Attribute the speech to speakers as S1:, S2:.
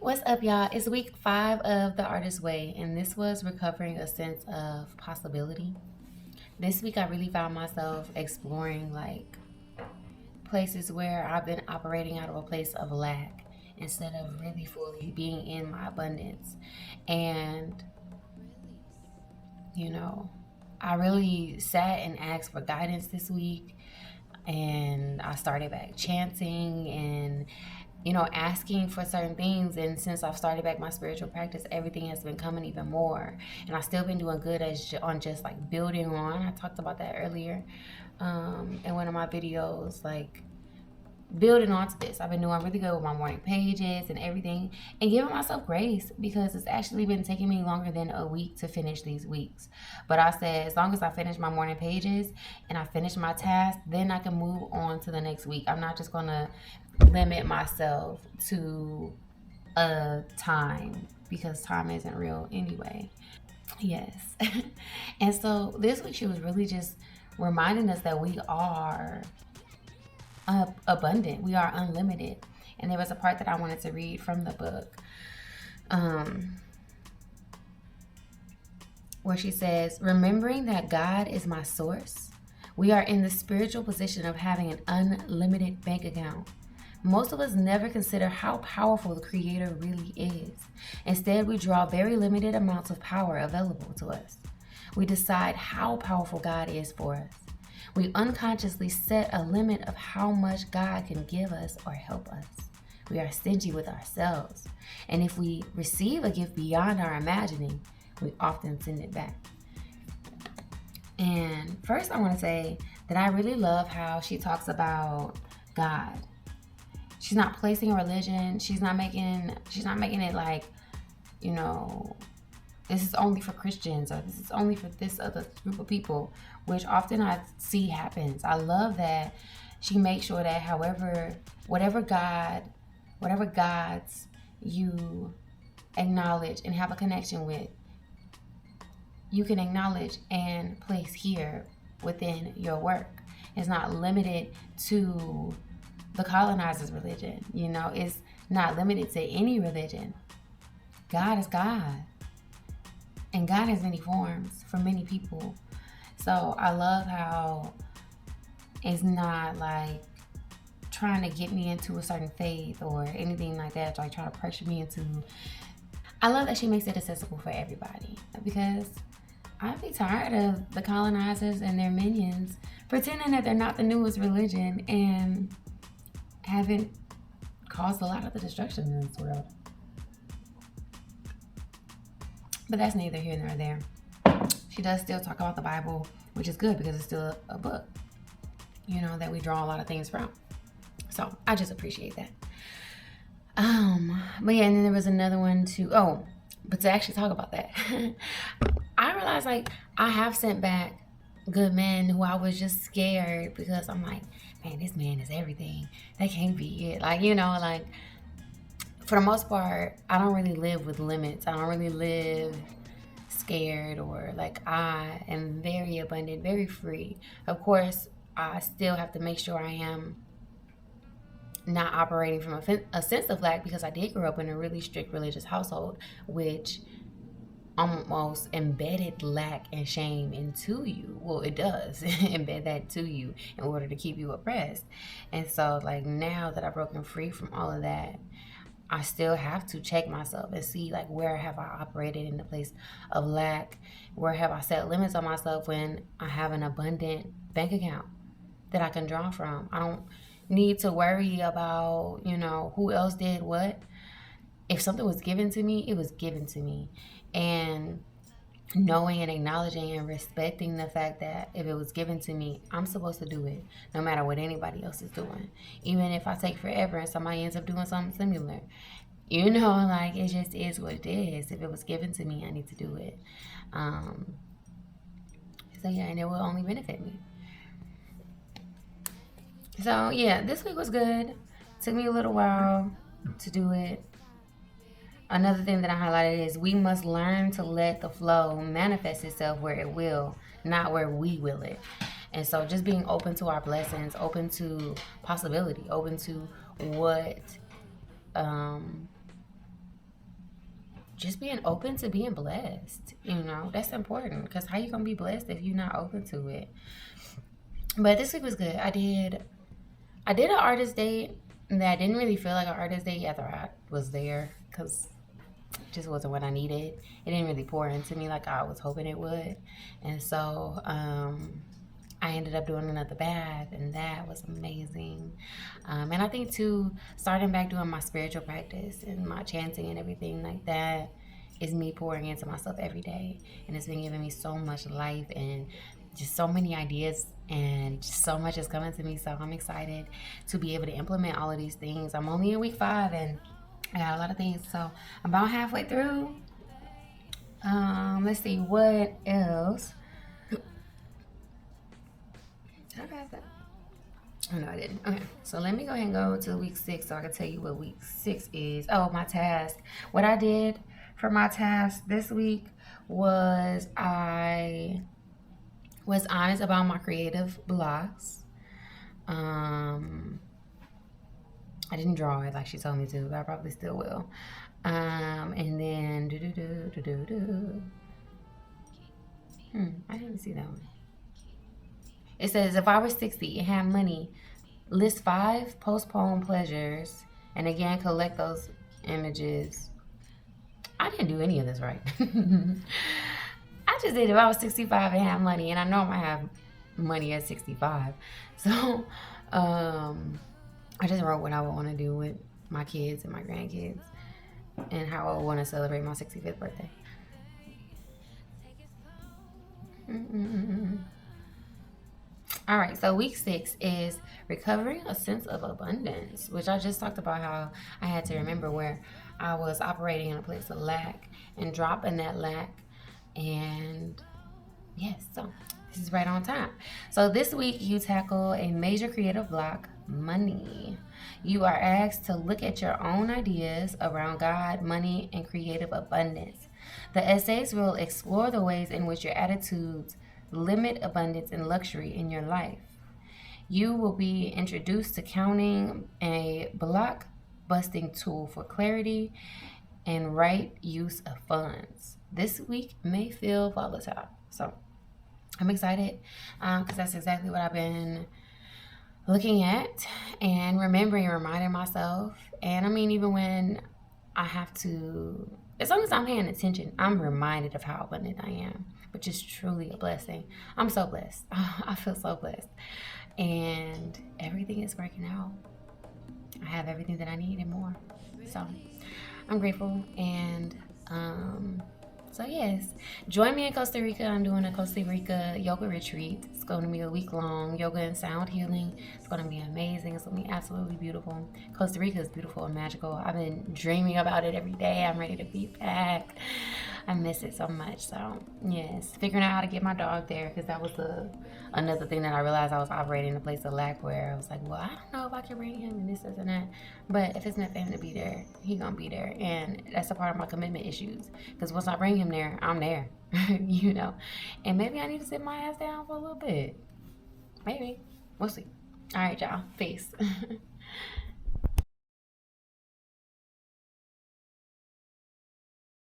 S1: What's up, y'all? It's week 5 of The Artist's Way, and this was recovering a sense of possibility. This week, I really found myself exploring places where I've been operating out of a place of lack instead of really fully being in my abundance. And, you know, I really sat and asked for guidance this week, and I started back chanting and asking for certain things. And since I've started back my spiritual practice, everything has been coming even more. And I've still been doing good on just like building on. I talked about that earlier in one of my videos, like building onto this. I've been doing really good with my morning pages and everything, and giving myself grace because it's actually been taking me longer than a week to finish these weeks. But I said, as long as I finish my morning pages and I finish my task, then I can move on to the next week. I'm not just gonna limit myself to a time because time isn't real anyway. Yes. And so this week she was really just reminding us that we are abundant, we are unlimited. And there was a part that I wanted to read from the book where she says, remembering that God is my source, we are in the spiritual position of having an unlimited bank account. Most of us never consider how powerful the Creator really is. Instead, we draw very limited amounts of power available to us. We decide how powerful God is for us. We unconsciously set a limit of how much God can give us or help us. We are stingy with ourselves. And if we receive a gift beyond our imagining, we often send it back. And first, I want to say that I really love how she talks about God. She's not placing a religion. She's not making it like, this is only for Christians or this is only for this other group of people, which often I see happens. I love that she makes sure that whatever gods you acknowledge and have a connection with, you can acknowledge and place here within your work. It's not limited to the colonizer's religion. It's not limited to any religion. God is God. And God has many forms for many people. So I love how it's not like trying to get me into a certain faith or anything like that, like trying to pressure me into. I love that she makes it accessible for everybody, because I'd be tired of the colonizers and their minions pretending that they're not the newest religion and haven't caused a lot of the destruction in this world. But that's neither here nor there. She does still talk about the Bible, which is good because it's still a book, that we draw a lot of things from. So I just appreciate that. But yeah, and then there was another one too. Oh, but to actually talk about that, I realized I have sent back good men who I was just scared because I'm like, man, this man is everything. That can't be it. For the most part, I don't really live with limits. I don't really live scared, or I am very abundant, very free. Of course, I still have to make sure I am not operating from a sense of lack, because I did grow up in a really strict religious household, which almost embedded lack and shame into you. Well, it does embed that to you in order to keep you oppressed. And so now that I've broken free from all of that, I still have to check myself and see where have I operated in the place of lack, where have I set limits on myself when I have an abundant bank account that I can draw from. I don't need to worry about who else did what. If something was given to me, it was given to me. And knowing and acknowledging and respecting the fact that if it was given to me, I'm supposed to do it no matter what anybody else is doing. Even if I take forever and somebody ends up doing something similar. It just is what it is. If it was given to me, I need to do it. So yeah, and it will only benefit me. So yeah, this week was good. Took me a little while to do it. Another thing that I highlighted is we must learn to let the flow manifest itself where it will, not where we will it. And so just being open to our blessings, open to possibility, open to what just being open to being blessed. You know, that's important, because how you gonna be blessed if you're not open to it? But this week was good. I did an artist date that didn't really feel like an artist date after I was there, because it just wasn't what I needed. It didn't really pour into me like I was hoping it would. And so I ended up doing another bath, and that was amazing. And I think too, starting back doing my spiritual practice and my chanting and everything like that is me pouring into myself every day, and it's been giving me so much life and just so many ideas, and just so much is coming to me. So I'm excited to be able to implement all of these things. I'm only in week 5, and I got a lot of things. So I'm about halfway through. Let's see what else. Did I pass that? Oh, no, I didn't. Okay, so let me go ahead and go to week 6 so I can tell you what week 6 is. Oh, my task. What I did for my task this week was I was honest about my creative blocks. I didn't draw it like she told me to, but I probably still will. And then I didn't see that one. It says, if I were 60 and had money, list 5 postponed pleasures, and again collect those images. I didn't do any of this right. I just did if I was 65 and had money, and I know I'm gonna have money at 65. So I just wrote what I would want to do with my kids and my grandkids, and how I would want to celebrate my 65th birthday. All right, so week 6 is recovering a sense of abundance, which I just talked about how I had to remember where I was operating in a place of lack and dropping that lack. And yes, so this is right on time. So this week you tackle a major creative block, money. You are asked to look at your own ideas around God, money, and creative abundance. The essays will explore the ways in which your attitudes limit abundance and luxury in your life. You will be introduced to counting, a block busting tool for clarity and right use of funds. This week may feel volatile. So I'm excited because that's exactly what I've been looking at and remembering and reminding myself. And I mean, even when I have to, as long as I'm paying attention, I'm reminded of how abundant I am, which is truly a blessing. I'm so blessed. I feel so blessed. And everything is working out. I have everything that I need and more. So I'm grateful. And so yes, join me in Costa Rica. I'm doing a Costa Rica yoga retreat. It's going to be a week long, yoga and sound healing. It's going to be amazing. It's going to be absolutely beautiful. Costa Rica is beautiful and magical. I've been dreaming about it every day. I'm ready to be back. I miss it so much. So yes, figuring out how to get my dog there, because that was another thing that I realized I was operating in a place of lack, where I was like, well, I don't know if I can bring him and this and that. But if it's meant for him to be there, he gonna be there. And that's a part of my commitment issues, because once I bring him there, I'm there. You know. And maybe I need to sit my ass down for a little bit. Maybe. We'll see. All right, y'all. Peace.